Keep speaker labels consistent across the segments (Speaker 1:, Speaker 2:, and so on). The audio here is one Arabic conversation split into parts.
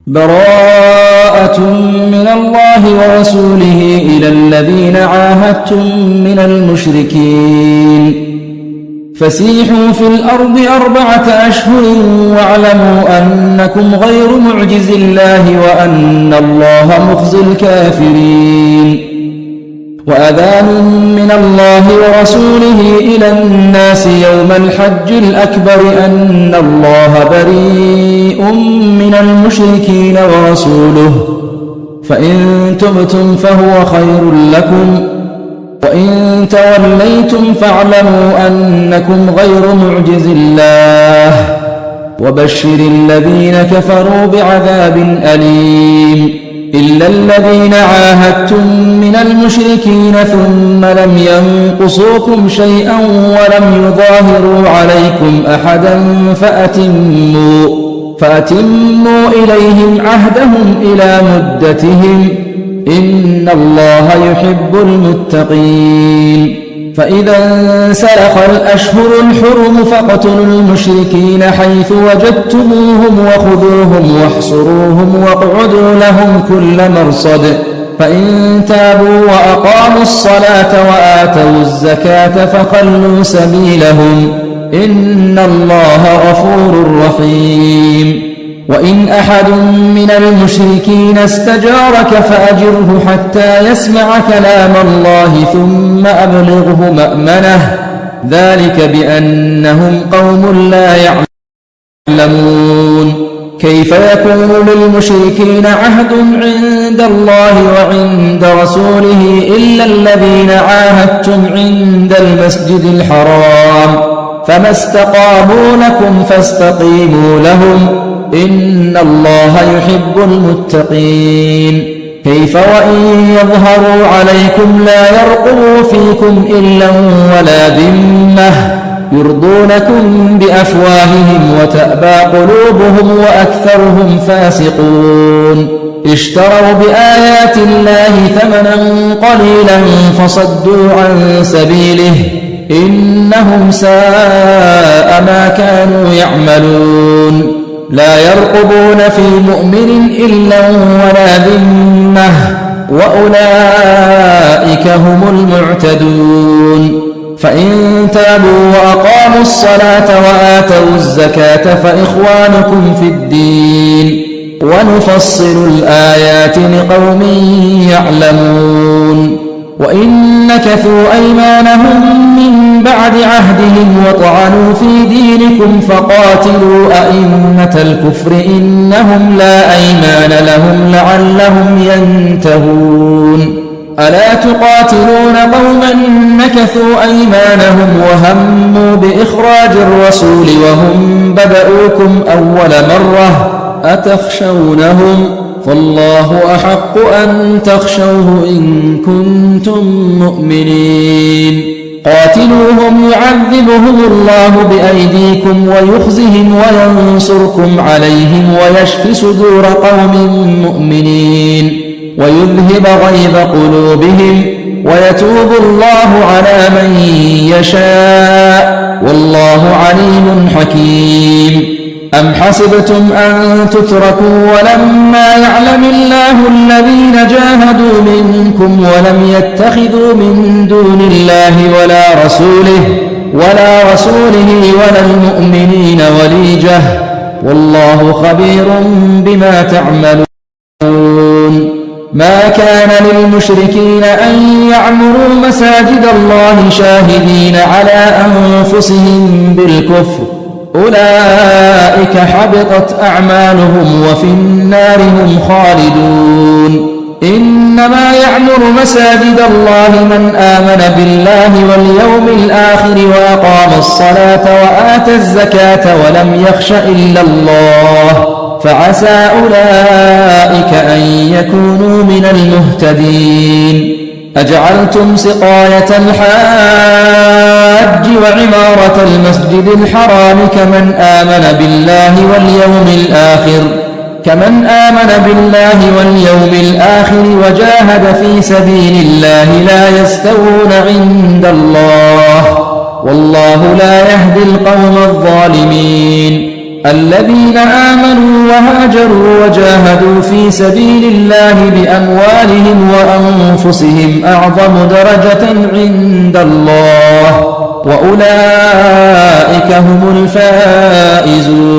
Speaker 1: براءة من الله ورسوله إلى الذين عاهدتم من المشركين فسيحوا في الأرض 4 أشهر واعلموا أنكم غير معجز الله وأن الله مخزي الكافرين وأذان من الله ورسوله إلى الناس يوم الحج الأكبر أن الله بريء من المشركين ورسوله فإن تبتم فهو خير لكم وإن توليتم فاعلموا أنكم غير معجز الله وبشر الذين كفروا بعذاب أليم إلا الذين عاهدتم من المشركين ثم لم ينقصوكم شيئا ولم يظاهروا عليكم أحدا فأتموا إليهم عهدهم إلى مدتهم إن الله يحب المتقين فإذا انسلخ الأشهر الحرم فاقتلوا المشركين حيث وجدتموهم وخذوهم واحصروهم واقعدوا لهم كل مرصد فإن تابوا وأقاموا الصلاة وآتوا الزكاة فخلوا سبيلهم إن الله غفور رحيم وإن أحد من المشركين استجارك فأجره حتى يسمع كلام الله ثم أبلغه مأمنه ذلك بأنهم قوم لا يعلمون كيف يكون للمشركين عهد عند الله وعند رسوله إلا الذين عاهدتم عند المسجد الحرام فما استقاموا لكم فاستقيموا لهم إن الله يحب المتقين كيف وإن يظهروا عليكم لا يرقبوا فيكم إلا ولا ذمة يرضونكم بأفواههم وتأبى قلوبهم وأكثرهم فاسقون اشتروا بآيات الله ثمنا قليلا فصدوا عن سبيله إنهم ساء ما كانوا يعملون لا يرقبون في مؤمن إلا ولا ذمة وأولئك هم المعتدون فإن تابوا وأقاموا الصلاة وآتوا الزكاة فإخوانكم في الدين ونفصل الآيات لقوم يعلمون وإن نكثوا أيمانهم من بعد عهدهم وطعنوا في دينكم فقاتلوا أئمة الكفر إنهم لا أيمان لهم لعلهم ينتهون ألا تقاتلون قوما نكثوا أيمانهم وهموا بإخراج الرسول وهم بدؤوكم أول مرة أتخشونهم فالله أحق أن تخشوه إن كنتم مؤمنين قاتلوهم يعذبهم الله بأيديكم ويخزهم وينصركم عليهم ويشف صدور قوم مؤمنين ويذهب غيظ قلوبهم ويتوب الله على من يشاء والله عليم حكيم أم حسبتم أن تتركوا ولما يعلم الله الذين جاهدوا منكم ولم يتخذوا من دون الله ولا رسوله ولا المؤمنين وليجة والله خبير بما تعملون ما كان للمشركين أن يعمروا مساجد الله شاهدين على أنفسهم بالكفر أولئك حبطت أعمالهم وفي النار هم خالدون إنما يعمر مساجد الله من آمن بالله واليوم الآخر وأقام الصلاة وآتى الزكاة ولم يخش إلا الله فعسى أولئك أن يكونوا من المهتدين أجعلتم سقاية الحاج وعمارة المسجد الحرام كمن آمن بالله واليوم الآخر وجاهد في سبيل الله لا يستوون عند الله والله لا يهدي القوم الظالمين الذين آمنوا وهاجروا وجاهدوا في سبيل الله بأموالهم وأنفسهم أعظم درجة عند الله وأولئك هم الفائزون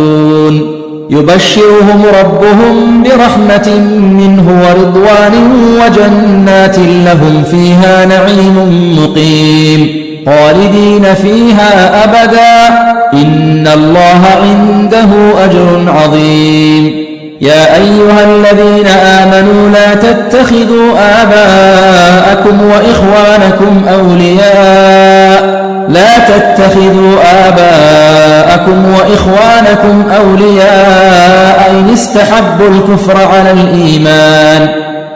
Speaker 1: يبشرهم ربهم برحمة منه ورضوان وجنات لهم فيها نعيم مقيم خالدين فيها أبدا إن الله عنده أجر عظيم يا أيها الذين آمنوا لا تتخذوا آباءكم وإخوانكم أولياء إن استحبوا الكفر على الإيمان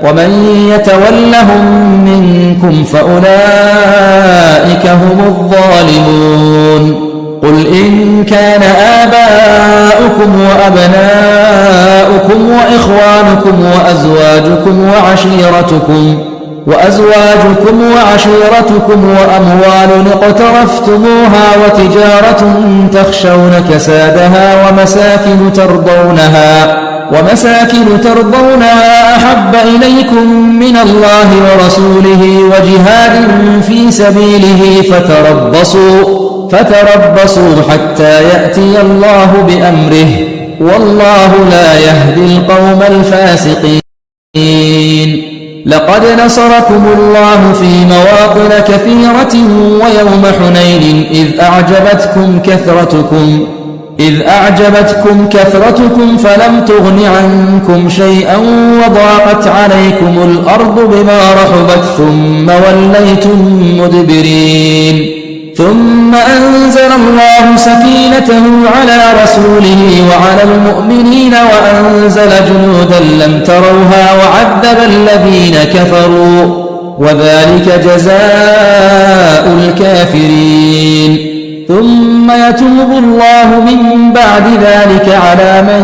Speaker 1: ومن يتولهم منكم فأولئك هم الظالمون قل إن كان آباؤكم وأبناؤكم وإخوانكم وأزواجكم وعشيرتكم وأموال اقترفتموها وتجارة تخشون كسادها ومساكن ترضونها أحب إليكم من الله ورسوله وجهاد في سبيله فتربصوا حتى يأتي الله بأمره والله لا يهدي القوم الفاسقين لقد نصركم الله في مواطن كثيرة ويوم حنين إذ أعجبتكم كثرتكم فلم تغن عنكم شيئا وضاقت عليكم الأرض بما رحبت ثم وليتم مدبرين ثم أنزل الله سكينته على رسوله وعلى المؤمنين وأنزل جنودا لم تروها وعذب الذين كفروا وذلك جزاء الكافرين ثم يتوب الله من بعد ذلك على من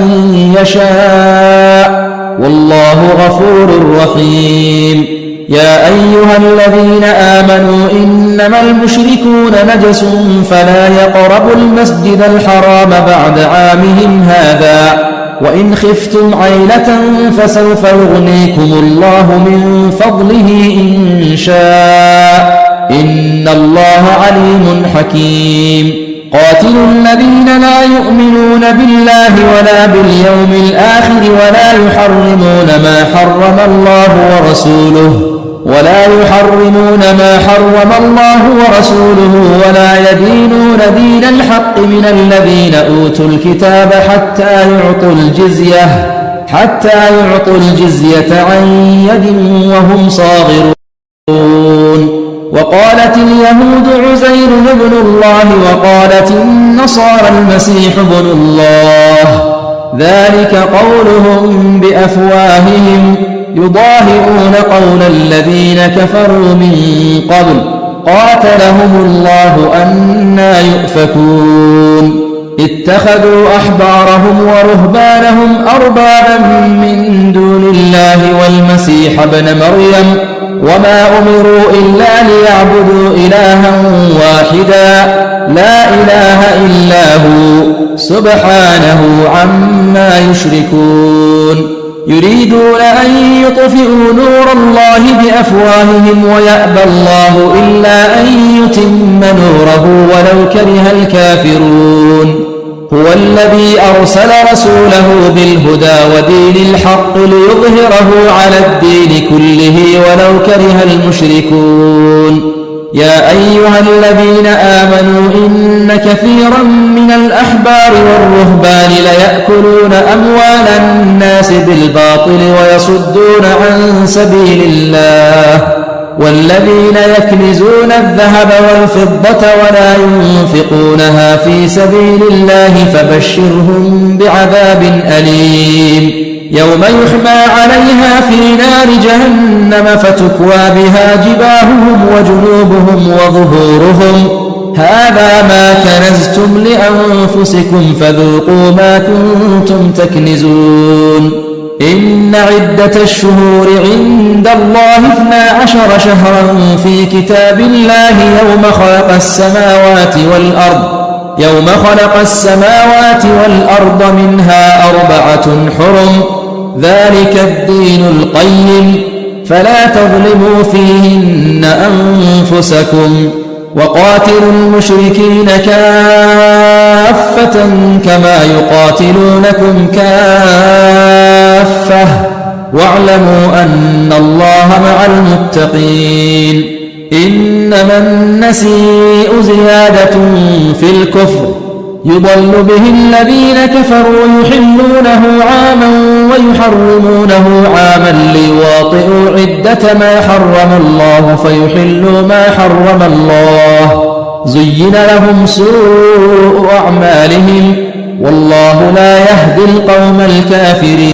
Speaker 1: يشاء والله غفور رحيم يا أيها الذين آمنوا إنما المشركون نجس فلا يقربوا المسجد الحرام بعد عامهم هذا وإن خفتم عيلة فسوف يغنيكم الله من فضله إن شاء إن الله عليم حكيم قاتلوا الذين لا يؤمنون بالله ولا باليوم الآخر ولا يحرمون ما حرم الله ورسوله ولا يدينون دين الحق من الذين أوتوا الكتاب حتى يعطوا الجزية عن يد وهم صاغرون وقالت اليهود عزير ابن الله وقالت النصارى المسيح ابن الله ذلك قولهم بأفواههم يضاهئون قول الذين كفروا من قبل قاتلهم الله أنى يؤفكون اتخذوا أحبارهم ورهبانهم أربابا من دون الله والمسيح ابن مريم وما أمروا إلا ليعبدوا إلها واحدا لا إله إلا هو سبحانه عما يشركون يريدون أن يطفئوا نور الله بأفواههم ويأبى الله إلا أن يتم نوره ولو كره الكافرون هو الذي أرسل رسوله بالهدى ودين الحق ليظهره على الدين كله ولو كره المشركون يا أيها الذين آمنوا إن كثيرا من الأحبار والرهبان ليأكلون أموال الناس بالباطل ويصدون عن سبيل الله والذين يكنزون الذهب والفضة ولا ينفقونها في سبيل الله فبشرهم بعذاب أليم يوم يحمى عليها في نار جهنم فتكوى بها جباههم وجنوبهم وظهورهم هذا ما كنزتم لأنفسكم فذوقوا ما كنتم تكنزون إن عدة الشهور عند الله 12 شهرا في كتاب الله يوم خلق السماوات والأرض يوم خلق السماوات والأرض منها 4 حرم ذلك الدين القيم فلا تظلموا فيهن أنفسكم وقاتلوا المشركين كافة كما يقاتلونكم كافة واعلموا أن الله مع المتقين إنما النسيء زيادة في الكفر يضل به الذين كفروا يحلونه عاما ويحرمونه عاما ليواطئوا عدة ما حرم الله فيحلوا ما حرم الله زين لهم سوء أعمالهم والله لا يهدي القوم الكافرين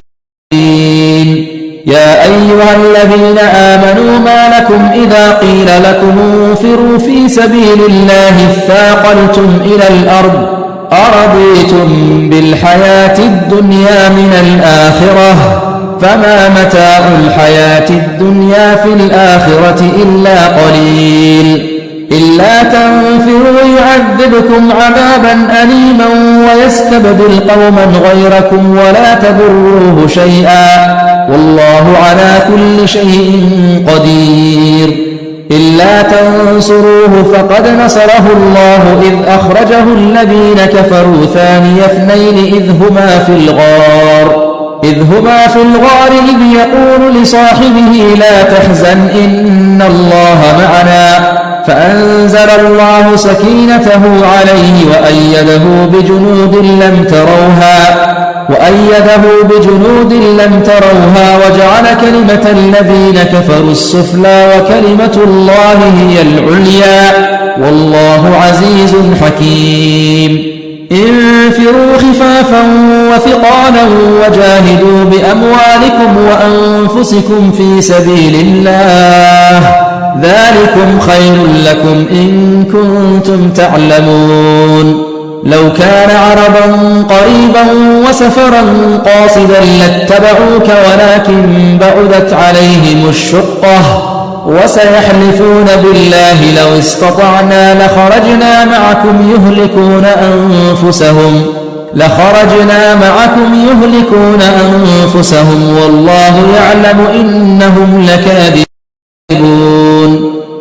Speaker 1: يا أيها الذين آمنوا ما لكم إذا قيل لكم انفروا في سبيل الله اثاقلتم إلى الأرض أرضيتم بالحياة الدنيا من الآخرة فما متاع الحياة الدنيا في الآخرة إلا قليل إلا تنفروا يعذبكم عذابا أليما ويستبدل قوما غيركم ولا تضروه شيئا والله على كل شيء قدير إلا تنصروه فقد نصره الله إذ أخرجه الذين كفروا ثاني اثنين إذ هما في الغار إذ يقول لصاحبه لا تحزن إن الله معنا فأنزل الله سكينته عليه وأيده بجنود لم تروها وجعل كلمة الذين كفروا السفلى وكلمة الله هي العليا والله عزيز حكيم انفروا خفافا وثقالا وجاهدوا بأموالكم وأنفسكم في سبيل الله ذلكم خير لكم إن كنتم تعلمون لو كان عرضا قريبا وسفرا قاصدا لاتبعوك ولكن بعدت عليهم الشقة وسيحلفون بالله لو استطعنا لخرجنا معكم يهلكون أنفسهم والله يعلم إنهم لكاذبون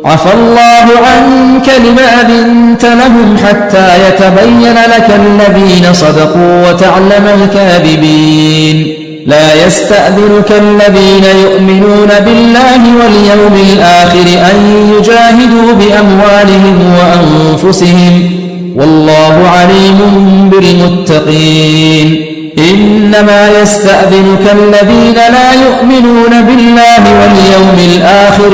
Speaker 1: عفى الله عنك لما أذنت لهم حتى يتبين لك الذين صدقوا وتعلم الكاذبين لا يستأذنك الذين يؤمنون بالله واليوم الآخر أن يجاهدوا بأموالهم وأنفسهم والله عليم بالمتقين إنما يستأذنك الذين لا يؤمنون بالله واليوم الآخر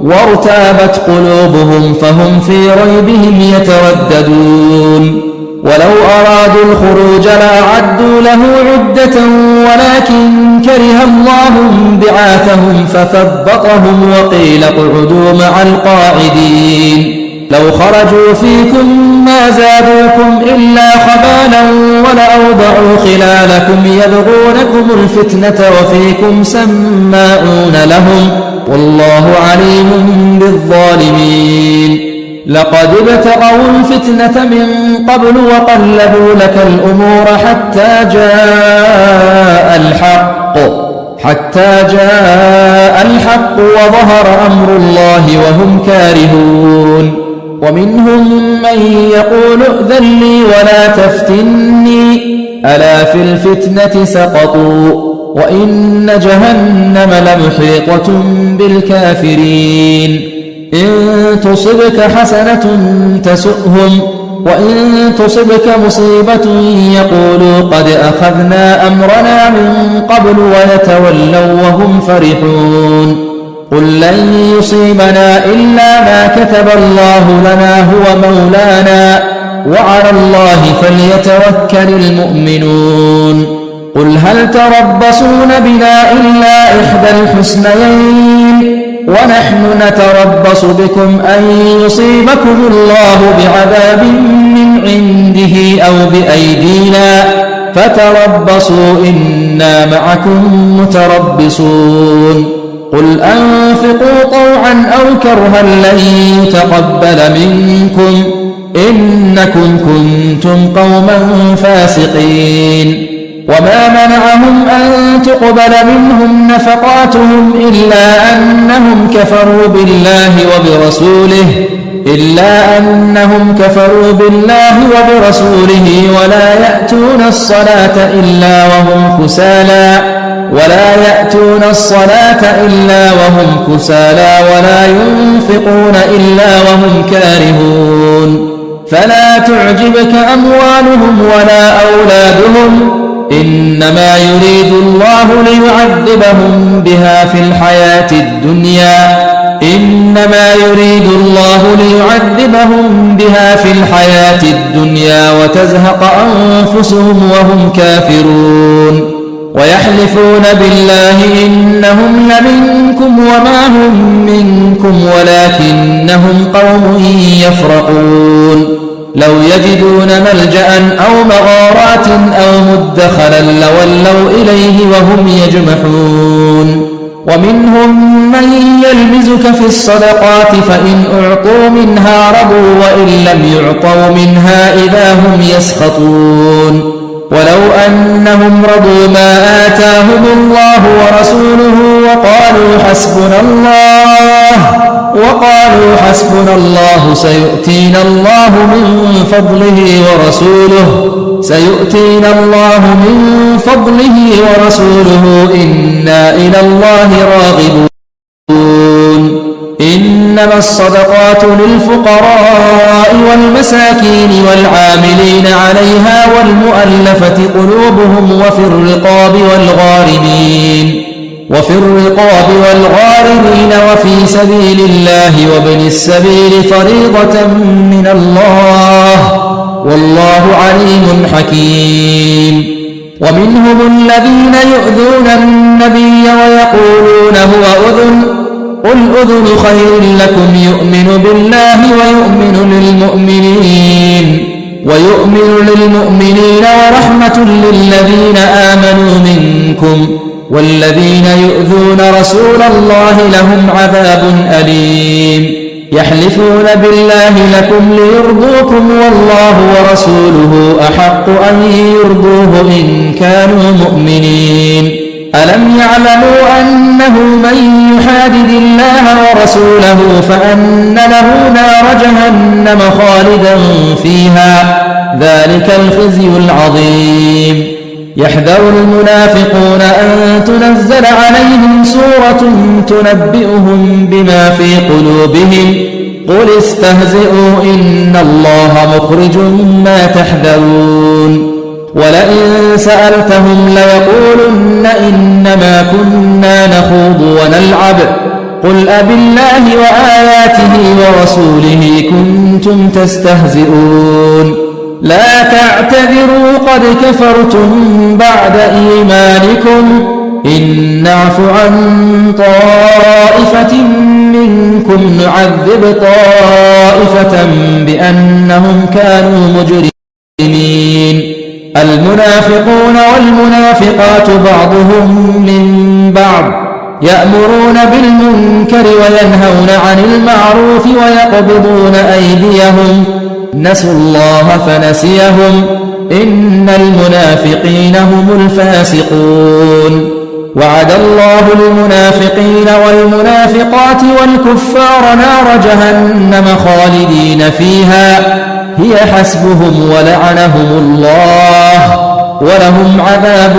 Speaker 1: وارتابت قلوبهم فهم في ريبهم يترددون ولو أرادوا الخروج لأعدوا له عدة ولكن كره الله بعاثهم فثبطهم وقيل اقعدوا مع القاعدين لو خرجوا فيكم ما زادوكم إلا خبالا ولأوضعوا خلالكم يبغونكم الفتنة وفيكم سماعون لهم والله عليم بالظالمين لقد ابتغوا الفتنة من قبل وقلبوا لك الأمور حتى جاء الحق وظهر أمر الله وهم كارهون ومنهم من يقول ائذن لي ولا تفتني ألا في الفتنة سقطوا وإن جهنم لمحيطة بالكافرين إن تصبك حسنة تسؤهم وإن تصبك مصيبة يقولوا قد أخذنا أمرنا من قبل ويتولوا وهم فرحون قل لن يصيبنا إلا ما كتب الله لنا هو مولانا وعلى الله فليتوكل المؤمنون قل هل تربصون بنا إلا إحدى الحسنيين ونحن نتربص بكم أن يصيبكم الله بعذاب من عنده أو بأيدينا فتربصوا إنا معكم متربصون قل أنفقوا طوعا أو كرها لن يتقبل منكم إنكم كنتم قوما فاسقين وما منعهم أن تقبل منهم نفقاتهم إلا أنهم كفروا بالله وبرسوله ولا يأتون الصلاة إلا وهم كسالى ولا ينفقون إلا وهم كارهون فلا تعجبك أموالهم ولا أولادهم إنما يريد الله ليعذبهم بها في الحياة الدنيا وتزهق أنفسهم وهم كافرون ويحلفون بالله إنهم لمنكم وما هم منكم ولكنهم قوم يفرقون لو يجدون ملجأ أو مغارات أو مدخلا لولوا إليه وهم يجمحون ومنهم من يلمزك في الصدقات فإن أعطوا منها رضوا وإن لم يعطوا منها إذا هم يسخطون ولو أنهم رضوا ما آتاهم الله ورسوله وقالوا حسبنا الله سيؤتينا الله من فضله إنا إلى الله راغبون إنما الصدقات للفقراء والمساكين والعاملين عليها والمؤلفة قلوبهم وفي الرقاب والغارمين وفي سبيل الله وابن السبيل فريضة من الله والله عليم حكيم ومنهم الذين يؤذون النبي ويقولون هو أذن قل أذن خير لكم يؤمن بالله ويؤمن للمؤمنين ورحمة للذين آمنوا منكم والذين يؤذون رسول الله لهم عذاب أليم يحلفون بالله لكم ليرضوكم والله ورسوله أحق أن يرضوه إن كانوا مؤمنين ألم يعلموا أنه من يحادد الله ورسوله فأن له نار جهنم خالدا فيها ذلك الخزي العظيم يحذر المنافقون أن تنزل عليهم سورة تنبئهم بما في قلوبهم قل استهزئوا إن الله مخرج ما تحذرون ولئن سألتهم ليقولن إنما كنا نخوض ونلعب قل أبالله وآياته ورسوله كنتم تستهزئون لا تعتذروا قد كفرتم بعد إيمانكم إن نعف عن طائفة منكم نعذب طائفة بأنهم كانوا مجرمين المنافقون والمنافقات بعضهم من بعض يأمرون بالمنكر وينهون عن المعروف ويقبضون أيديهم نسوا الله فنسيهم إن المنافقين هم الفاسقون وعد الله المنافقين والمنافقات والكفار نار جهنم خالدين فيها هي حسبهم ولعنهم الله ولهم عذاب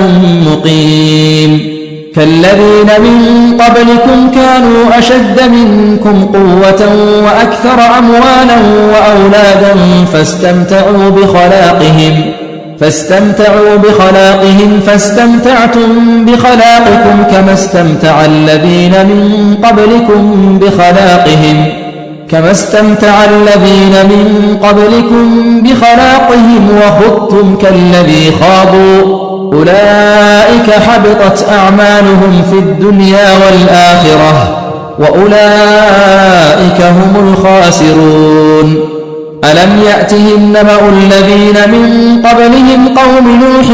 Speaker 1: مقيم كالذين من قبلكم كانوا أشد منكم قوة وأكثر أموالا وأولادا فاستمتعوا بخلاقهم فاستمتعتم بخلاقكم كما استمتع الذين من قبلكم بخلاقهم وخضتم كالذي خاضوا أولئك حبطت أعمالهم في الدنيا والآخرة وأولئك هم الخاسرون ألم يأتهم نبأ الذين من قبلهم قوم نوح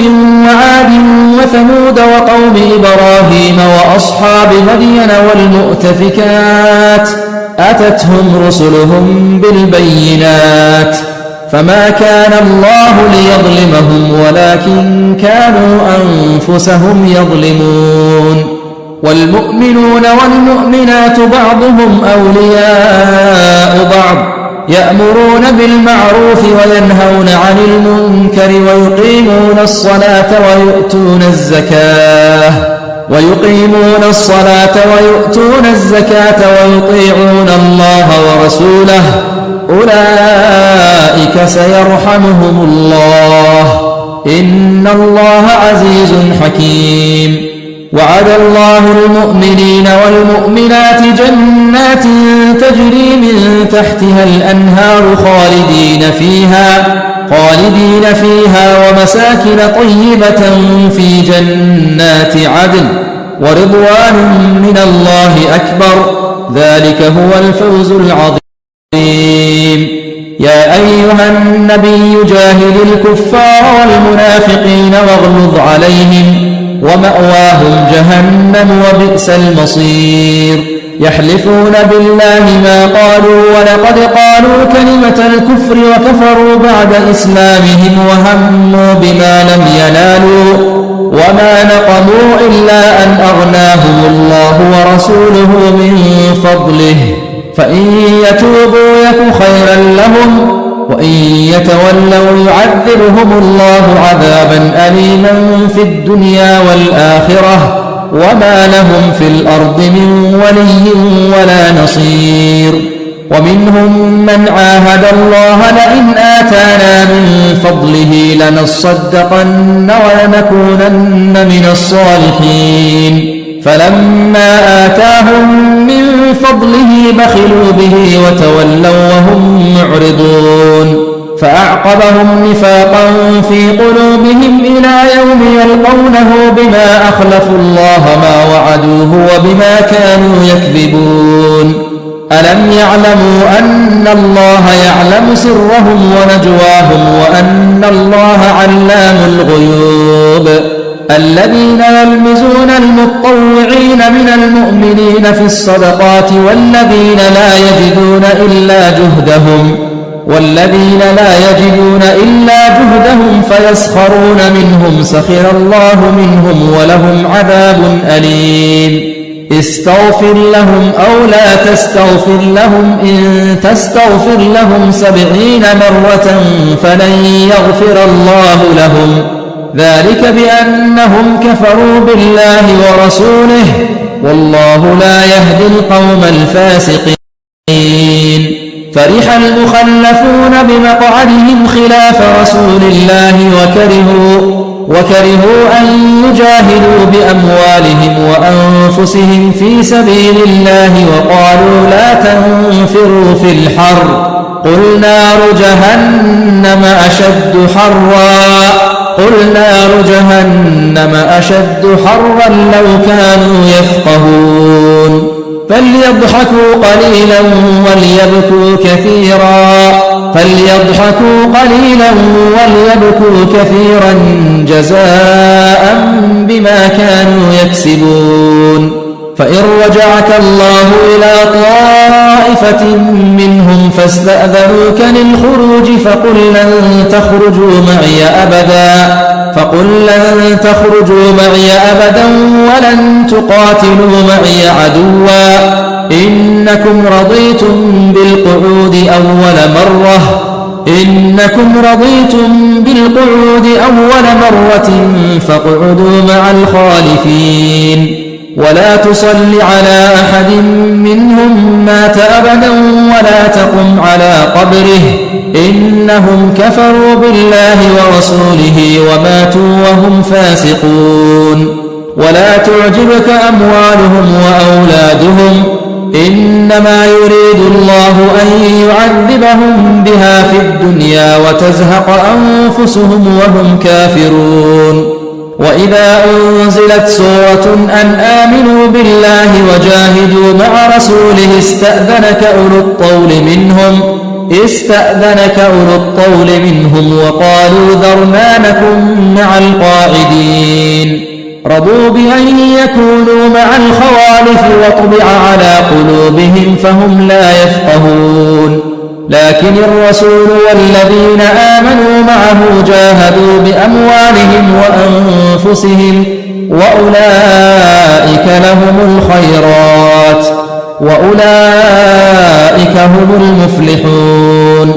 Speaker 1: وعاد وثمود وقوم إبراهيم وأصحاب مدين والمؤتفكات أتتهم رسلهم بالبينات فما كان الله ليظلمهم ولكن كانوا أنفسهم يظلمون. والمؤمنون والمؤمنات بعضهم أولياء بعض يأمرون بالمعروف وينهون عن المنكر ويقيمون الصلاة ويؤتون الزكاة ويطيعون الله ورسوله أولئك سيرحمهم الله إن الله عزيز حكيم. وعد الله المؤمنين والمؤمنات جنات تجري من تحتها الأنهار خالدين فيها ومساكن طيبة في جنات عدن ورضوان من الله أكبر ذلك هو الفوز العظيم. يا أيها النبي جاهد الكفار والمنافقين واغلظ عليهم ومأواهم جهنم وبئس المصير. يحلفون بالله ما قالوا ولقد قالوا كلمة الكفر وكفروا بعد إسلامهم وهموا بما لم ينالوا وما نقموا إلا أن أغناهم الله ورسوله من فضله فإن يتوبوا يك خيرا لهم وإن يتولوا يعذبهم الله عذابا أليما في الدنيا والآخرة وما لهم في الأرض من ولي ولا نصير. ومنهم من عاهد الله لئن آتانا من فضله لنصدقن ولنكونن من الصالحين فلما آتاهم من فضله بخلوا به وتولوا وهم معرضون فأعقبهم نفاقا في قلوبهم إلى يوم يلقونه بما أخلفوا الله ما وعدوه وبما كانوا يكذبون. ألم يعلموا أن الله يعلم سرهم ونجواهم وأن الله علام الغيوب. الذين يلمزون المطوعين من المؤمنين في الصدقات والذين لا يجدون إلا جهدهم فيسخرون منهم سخر الله منهم ولهم عذاب أليم. استغفر لهم أو لا تستغفر لهم إن تستغفر لهم 70 مرة فلن يغفر الله لهم ذلك بأنهم كفروا بالله ورسوله والله لا يهدي القوم الفاسقين. فرح المخلفون بمقعدهم خلاف رسول الله وكرهوا أن يجاهدوا بأموالهم وأنفسهم في سبيل الله وقالوا لا تنفروا في الحر قل نار جهنم أشد حرا لو كانوا يفقهون. فليضحكوا قليلا وليبكوا كثيرا جزاء بما كانوا يكسبون. فإن رجعك الله إلى طائفة منهم فاستأذنوك للخروج فقل لن تخرجوا معي أبدا ولن تقاتلوا معي عدوا إنكم رضيتم بالقعود أول مرة فاقعدوا مع الخالفين. ولا تصل على أحد منهم مات أبدا ولا تقم على قبره إنهم كفروا بالله ورسوله وماتوا وهم فاسقون. ولا تعجبك أموالهم وأولادهم إنما يريد الله أن يعذبهم بها في الدنيا وتزهق أنفسهم وهم كافرون. وإذا أنزلت سورة أن آمنوا بالله وجاهدوا مع رسوله استأذنك أولو الطول منهم وقالوا ذرنا نكن مع القاعدين. رضوا بأن يكونوا مع الخوالف وطبع على قلوبهم فهم لا يفقهون. لكن الرسول والذين آمنوا معه جاهدوا بأموالهم وأنفسهم وأولئك لهم الخيرات وأولئك هم المفلحون.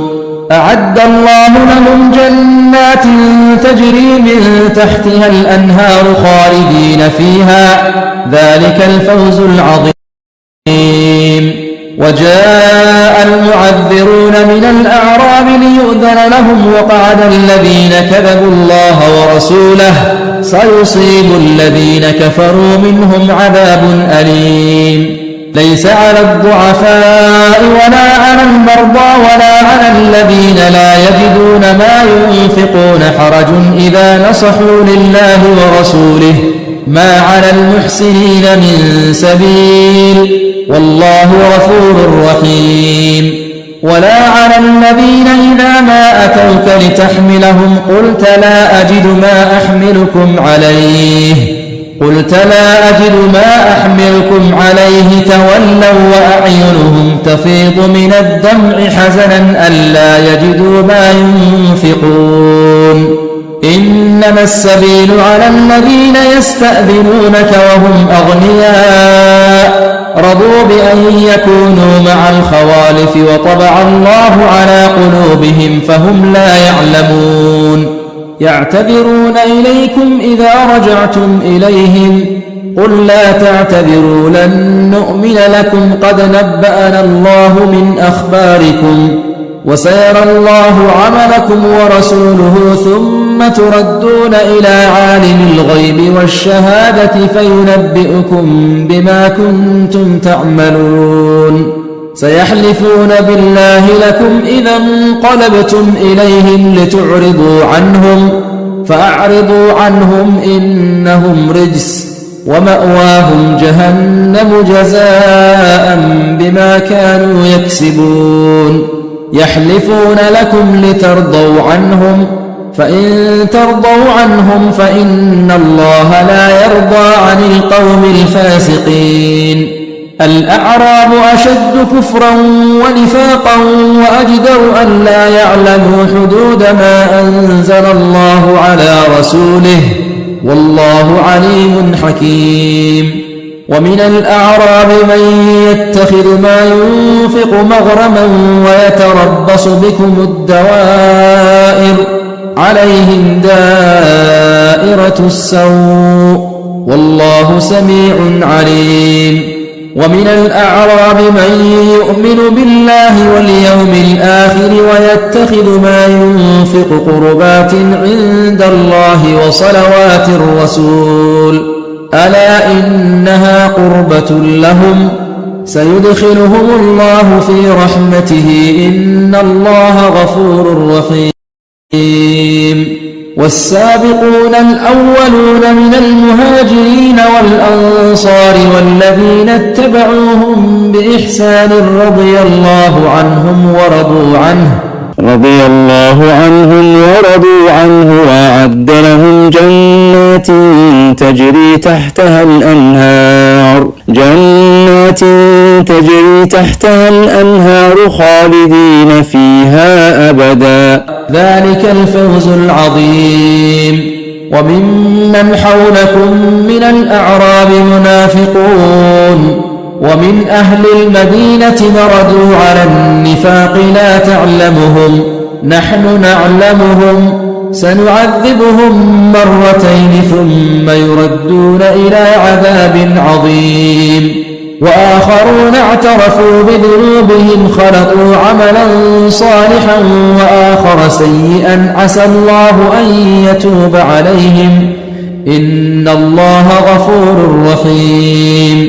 Speaker 1: أعد الله لهم جنات تجري من تحتها الأنهار خالدين فيها، ذلك الفوز العظيم. وجاء المعذرون من الأعراب ليؤذن لهم وقعد الذين كذبوا الله ورسوله سيصيب الذين كفروا منهم عذاب أليم. ليس على الضعفاء ولا على المرضى ولا على الذين لا يجدون ما ينفقون حرج إذا نصحوا لله ورسوله ما على المحسنين من سبيل والله غفور رحيم. ولا على الذين إذا ما أتوك لتحملهم قلت لا أجد ما أحملكم عليه تولوا وأعينهم تفيض من الدمع حزنا ألا يجدوا ما ينفقون. إنما السبيل على الذين يستأذنونك وهم أغنياء رضوا بأن يكونوا مع الخوالف وطبع الله على قلوبهم فهم لا يعلمون. يعتذرون إليكم إذا رجعتم إليهم قل لا تعتذروا لن نؤمن لكم قد نبأنا الله من أخباركم وسيرى الله عملكم ورسوله ثم تردون إلى عالم الغيب والشهادة فينبئكم بما كنتم تعملون. سيحلفون بالله لكم إذا انقلبتم إليهم لتعرضوا عنهم فأعرضوا عنهم إنهم رجس ومأواهم جهنم جزاء بما كانوا يكسبون. يحلفون لكم لترضوا عنهم فإن ترضوا عنهم فإن الله لا يرضى عن القوم الفاسقين. الأعراب أشد كفرا ونفاقا وأجدر أن لا يعلموا حدود ما أنزل الله على رسوله والله عليم حكيم. ومن الأعراب من يتخذ ما ينفق مغرما ويتربص بكم الدوائر عليهم دائرة السوء والله سميع عليم. ومن الأعراب من يؤمن بالله واليوم الآخر ويتخذ ما ينفق قربات عند الله وصلوات الرسول ألا إنها قربة لهم سيدخلهم الله في رحمته إن الله غفور رحيم. والسابقون الأولون من المهاجرين والأنصار والذين اتبعوهم بإحسان رضي الله عنهم ورضوا عنه وأعد لهم جنات تجري تحتها الأنهار خالدين فيها أبدا ذلك الفوز العظيم. وممن حولكم من الأعراب منافقون ومن أهل المدينة مردوا على النفاق لا تعلمهم نحن نعلمهم سنعذبهم مرتين ثم يردون إلى عذاب عظيم. وآخرون اعترفوا بذنوبهم خلطوا عملا صالحا وآخر سيئا عسى الله أن يتوب عليهم إن الله غفور رحيم.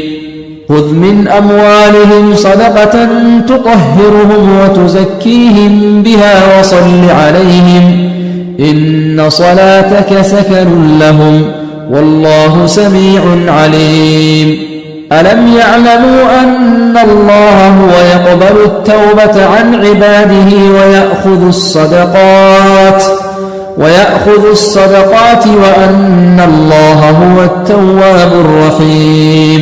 Speaker 1: خذ من أموالهم صدقة تطهرهم وتزكيهم بها وصل عليهم إن صلاتك سكن لهم والله سميع عليم. ألم يعلموا أن الله هو يقبل التوبة عن عباده ويأخذ الصدقات وأن الله هو التواب الرحيم.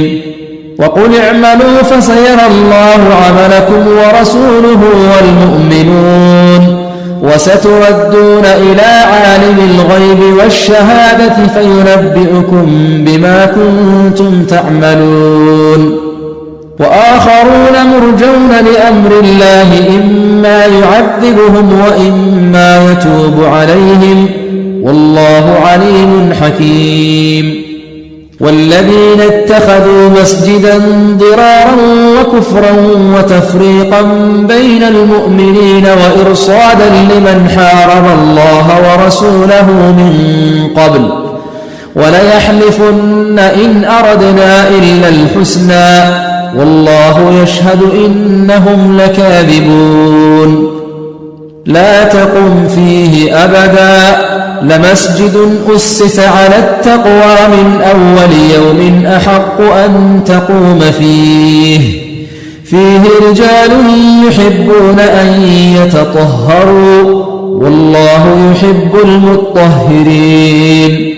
Speaker 1: وقل اعملوا فسيرى الله عملكم ورسوله والمؤمنون وستردون إلى عالم الغيب والشهادة فينبئكم بما كنتم تعملون وآخرون مرجون لأمر الله إما يعذبهم وإما يتوب عليهم والله عليم حكيم والذين اتخذوا مسجدا ضرارا وكفرا وتفريقا بين المؤمنين وإرصادا لمن حارب الله ورسوله من قبل وليحلفن إن أردنا إلا الحسنى والله يشهد إنهم لكاذبون لا تقم فيه أبدا لمسجد أسس على التقوى من أول يوم أحق أن تقوم فيه رجال يحبون أن يتطهروا والله يحب المطهرين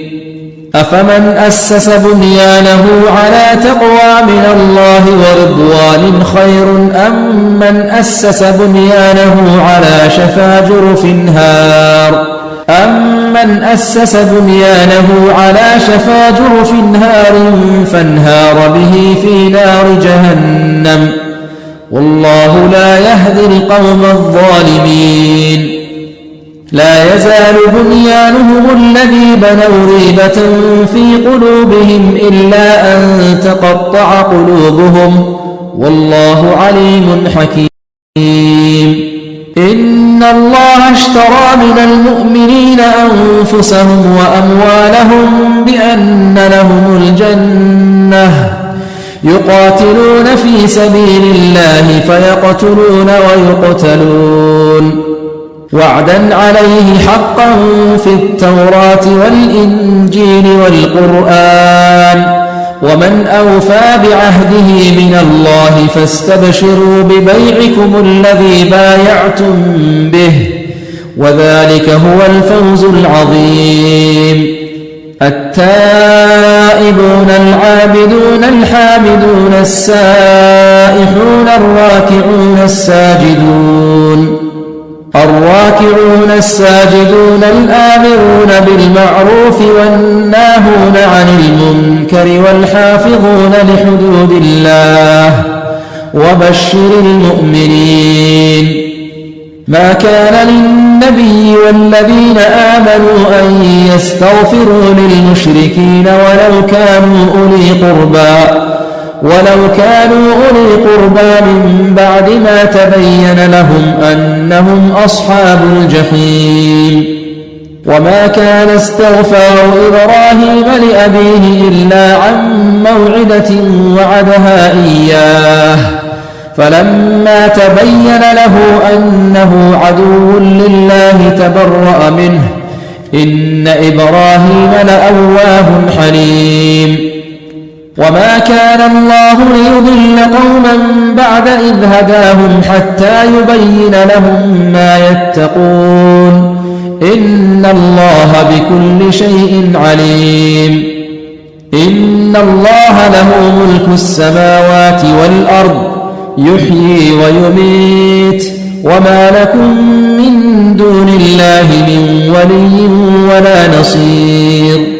Speaker 1: أفمن أسس بنيانه على تقوى من الله ورضوان خير أم من أسس بنيانه على شفا جرف نار فانهار به في نار جهنم والله لا يهدي القوم الظالمين لا يزال بنيانهم الذي بنوا ريبة في قلوبهم إلا أن تقطع قلوبهم والله عليم حكيم إن الله اشترى من المؤمنين أنفسهم وأموالهم بأن لهم الجنة يقاتلون في سبيل الله فيقتلون ويقتلون وعدا عليه حقا في التوراة والإنجيل والقرآن ومن أوفى بعهده من الله فاستبشروا ببيعكم الذي بايعتم به وذلك هو الفوز العظيم التائبون العابدون الحامدون السائحون الراكعون الساجدون الآمرون بالمعروف والناهون عن المنكر والحافظون لحدود الله وبشر المؤمنين ما كان للنبي والذين آمنوا أن يستغفروا للمشركين ولو كانوا أولي قربى من بعد ما تبين لهم أنهم أصحاب الجحيم وما كان استغفار إبراهيم لأبيه إلا عن موعدة وعدها إياه فلما تبين له أنه عدو لله تبرأ منه إن إبراهيم لأواه حليم وما كان الله ليضل قوما بعد إذ هداهم حتى يبين لهم ما يتقون إن الله بكل شيء عليم إن الله له ملك السماوات والأرض يحيي ويميت وما لكم من دون الله من ولي ولا نصير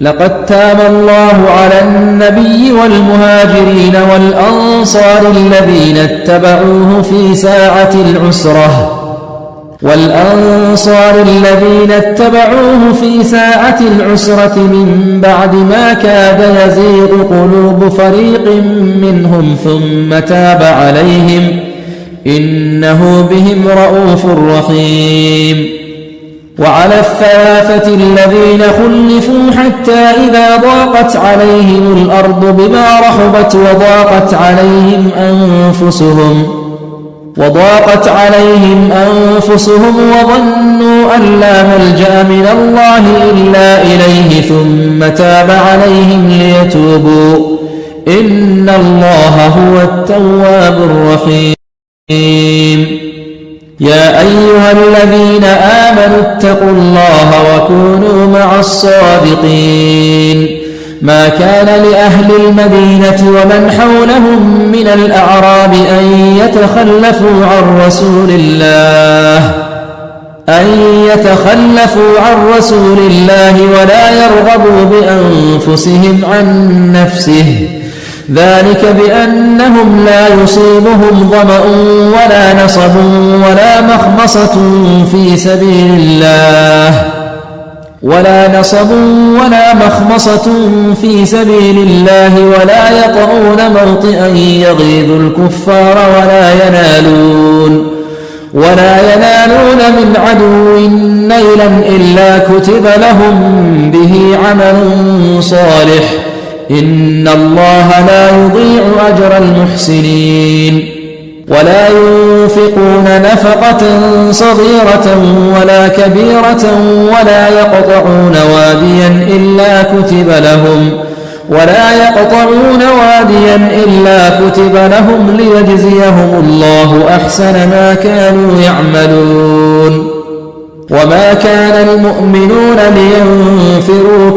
Speaker 1: لقد تاب الله على النبي والمهاجرين والأنصار الذين اتبعوه في ساعة العسرة من بعد ما كاد يزيغ قلوب فريق منهم ثم تاب عليهم إنه بهم رءوف رحيم وعلى الثلاثة الذين خلفوا حتى إذا ضاقت عليهم الأرض بما رحبت وضاقت عليهم أنفسهم وظنوا أن لا ملجأ من الله إلا إليه ثم تاب عليهم ليتوبوا إن الله هو التواب الرحيم يا أيها الذين آمنوا اتقوا الله وكونوا مع الصادقين ما كان لأهل المدينة ومن حولهم من الأعراب أن يتخلفوا عن رسول الله ولا يرغبوا بأنفسهم عن نفسه، ذلك بأنهم لا يصيبهم ظمأ ولا نصب ولا مخمصة في سبيل الله ولا يطعون موطئا يغيظ الكفار ولا ينالون من عدو نيلا إلا كتب لهم به عمل صالح، إن الله لا يضيع أجر المحسنين. ولا ينفقون نفقة صغيرة ولا كبيرة ولا يقطعون واديا إلا كتب لهم ليجزيهم الله أحسن ما كانوا يعملون. وما كان المؤمنون لينفروا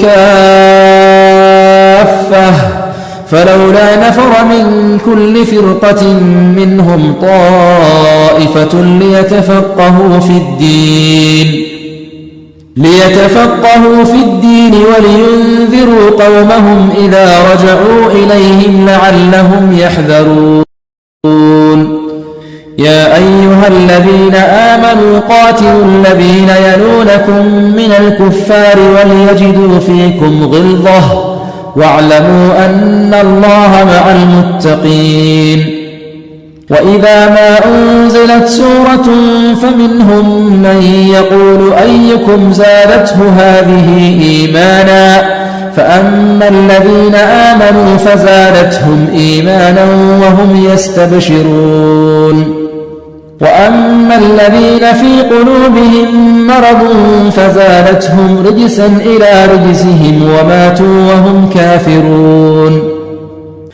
Speaker 1: كافة، فلولا نفر من كل فرقة منهم طائفة ليتفقهوا في الدين ولينذروا قومهم إذا رجعوا إليهم لعلهم يحذرون. يا أيها الذين آمنوا قاتلوا الذين يلونكم من الكفار وليجدوا فيكم غلظة واعلموا أن الله مع المتقين. وإذا ما أنزلت سورة فمنهم من يقول أيكم زادته هذه إيمانا، فأما الذين آمنوا فزادتهم إيمانا وهم يستبشرون، وأما الذين في قلوبهم مرض فزادتهم رجسا إلى رجسهم وماتوا وهم كافرون.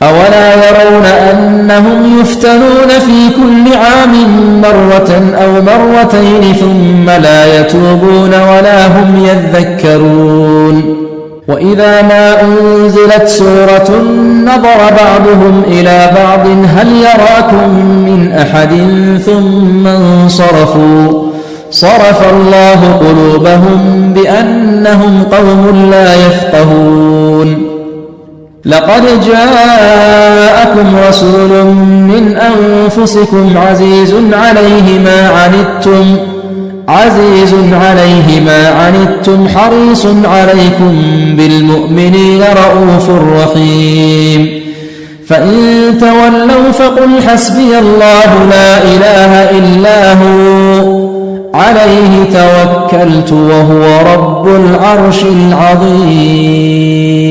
Speaker 1: أولا يرون أنهم يفتنون في كل عام مرة أو مرتين ثم لا يتوبون ولا هم يذكرون. وإذا ما أنزلت سورة نظر بعضهم إلى بعض هل يراكم من أحد ثم انصرفوا، صرف الله قلوبهم بأنهم قوم لا يفقهون. لقد جاءكم رسول من أنفسكم عزيز عليه ما عنتم حريص عليكم بالمؤمنين رؤوف رحيم. فإن تولوا فقل حسبي الله لا إله إلا هو عليه توكلت وهو رب العرش العظيم.